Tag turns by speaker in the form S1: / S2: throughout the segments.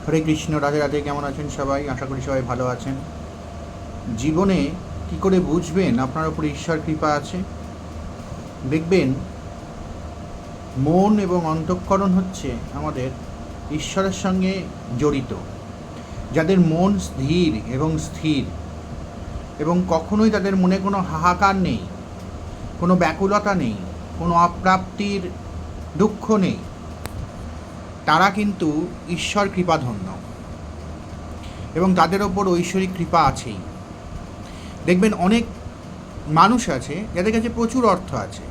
S1: হরে কৃষ্ণ, রাধে রাধে। কেমন আছেন সবাই? আশা করি সবাই ভালো আছেন। জীবনে কি করে বুঝবেন আপনার উপর ঈশ্বর কৃপা আছে? দেখবেন, মন এবং অন্তঃকরণ হচ্ছে আমাদের ঈশ্বরের সঙ্গে জড়িত। যাদের মন ধীর এবং স্থির এবং কখনোই তাদের মনে কোনো হাহাকার নেই, কোনো ব্যাকুলতা নেই, কোনো অপ্রাপ্তির দুঃখ নেই, তারা কিন্তু ঈশ্বর কৃপাধন্য এবং তাদের ওপর ঐশ্বরিক কৃপা আছেই। দেখবেন, অনেক মানুষ আছে যাদের কাছে প্রচুর অর্থ আছে,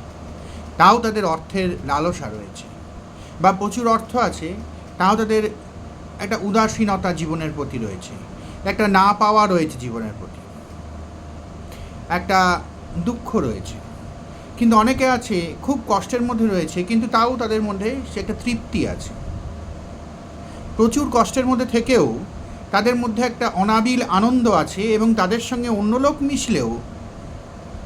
S1: তাও তাদের অর্থের লালসা রয়েছে, বা প্রচুর অর্থ আছে তাও তাদের একটা উদাসীনতা জীবনের প্রতি রয়েছে, একটা না পাওয়া রয়েছে জীবনের প্রতি, একটা দুঃখ রয়েছে। কিন্তু অনেকে আছে খুব কষ্টের মধ্যে রয়েছে, কিন্তু তাও তাদের মধ্যে সে একটা তৃপ্তি আছে। প্রচুর কষ্টের মধ্যে থেকেও তাদের মধ্যে একটা অনাবিল আনন্দ আছে, এবং তাদের সঙ্গে অন্য লোক মিশলেও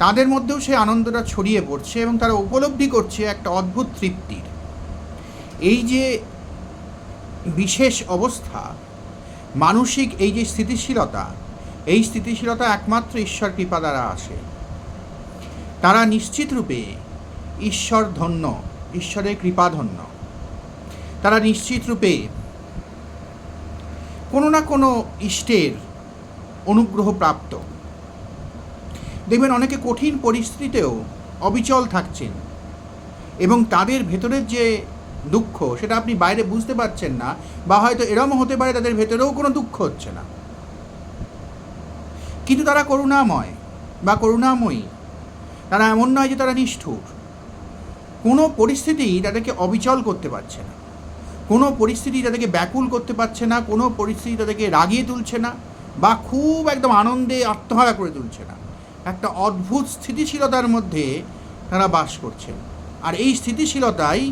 S1: তাদের মধ্যেও সেই আনন্দটা ছড়িয়ে পড়ছে এবং তারা উপলব্ধি করছে একটা অদ্ভুত তৃপ্তির। এই যে বিশেষ অবস্থা, মানসিক এই যে স্থিতিশীলতা, এই স্থিতিশীলতা একমাত্র ঈশ্বর কৃপা দ্বারা আসে। তারা নিশ্চিত রূপে ঈশ্বর ধন্য, ঈশ্বরের কৃপাধন্য। তারা নিশ্চিত রূপে কোনো না কোনো ইষ্টের অনুগ্রহ প্রাপ্ত। দেখবেন, অনেকে কঠিন পরিস্থিতিতেও অবিচল থাকছেন এবং তাদের ভেতরের যে দুঃখ সেটা আপনি বাইরে বুঝতে পারছেন না, বা হয়তো এরমও হতে পারে তাদের ভেতরেও কোনো দুঃখ হচ্ছে না, কিন্তু তারা করুণাময় বা করুণাময়ী। তারা এমন নয় যে তারা নিষ্ঠুর। কোনো পরিস্থিতি তাদেরকে অবিচল করতে পারছে না, কোনো পরিস্থিতি তাদেরকে ব্যাকুল করতে পারছে না, কোনো পরিস্থিতি তাদেরকে রাগিয়ে তুলছে না, বা খুব একদম আনন্দে আত্মহারা করে তুলছে না। একটা অদ্ভুত স্থিতিশীলতার মধ্যে তারা বাস করছেন। আর এই স্থিতিশীলতাই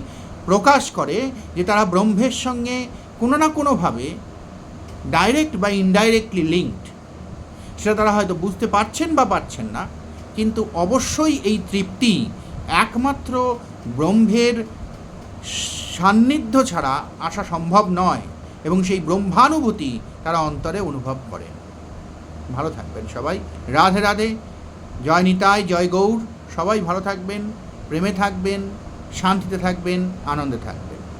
S1: প্রকাশ করে যে তারা ব্রহ্মের সঙ্গে কোনো না কোনোভাবে ডাইরেক্ট বা ইনডাইরেক্টলি লিঙ্কড। সেটা তারা হয়তো বুঝতে পারছেন বা পারছেন না, কিন্তু অবশ্যই এই তৃপ্তি একমাত্র ব্রহ্মের সান্নিধ্য ছাড়া আসা সম্ভব নয়, এবং সেই ব্রহ্মানুভূতি তারা অন্তরে অনুভব করেন। ভালো থাকবেন সবাই। রাধে রাধে। জয় নিতাই, জয় গৌর। সবাই ভালো থাকবেন, প্রেমে থাকবেন, শান্তিতে থাকবেন, আনন্দে থাকবেন।